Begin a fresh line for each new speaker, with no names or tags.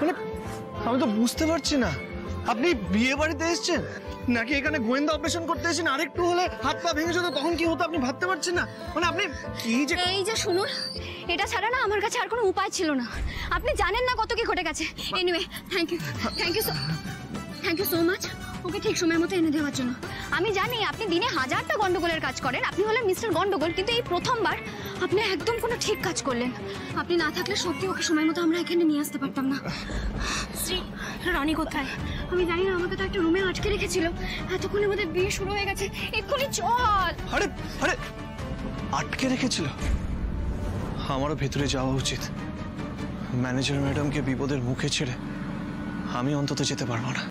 মানে আমি তো বুঝতে পারছি না, আপনি বিয়ে বাড়িতে এসেছেন নাকি এখানে গোয়েন্দা অপারেশন করতে এসেছেন? আরেকটু হলে হাত পা ভেঙে যেত, তখন কি হতো আপনি ভাবতে পারছেন না? মানে আপনি কি যে
এই যে শুনুন, এটা ছাড়া না আমার কাছে আর কোনো উপায় ছিল না। আপনি জানেন না কত কি ঘটে গেছে। Anyway thank you so much okay ঠিক সময়ের মতো এনে দেওয়ার জন্য। আমি জানি আপনি দিনে হাজারটা গন্ডগোলের কাজ করেন, আপনি হলেন মিস্টার গন্ডগোল, কিন্তু এই প্রথমবার আপনি একদম কোনো ঠিক কাজ করলেন। আপনি না থাকলে সত্যি ওকে সময় মতো আমরা এখানে নিয়ে আসতে পারতাম না। শ্রী, রনি কোথায়? আমি জানি না, আমাকে তো একটা রুমে আটকে রেখেছিল। এতক্ষণের মধ্যে বিয়ে শুরু হয়ে গেছে, এক্ষুনি চল।
আরে আরে আটকে রেখেছিল? আমারও ভেতরে যাওয়া উচিত। ম্যানেজার ম্যাডামকে বিপদের মুখে ছেড়ে আমি অন্তত যেতে পারবো না।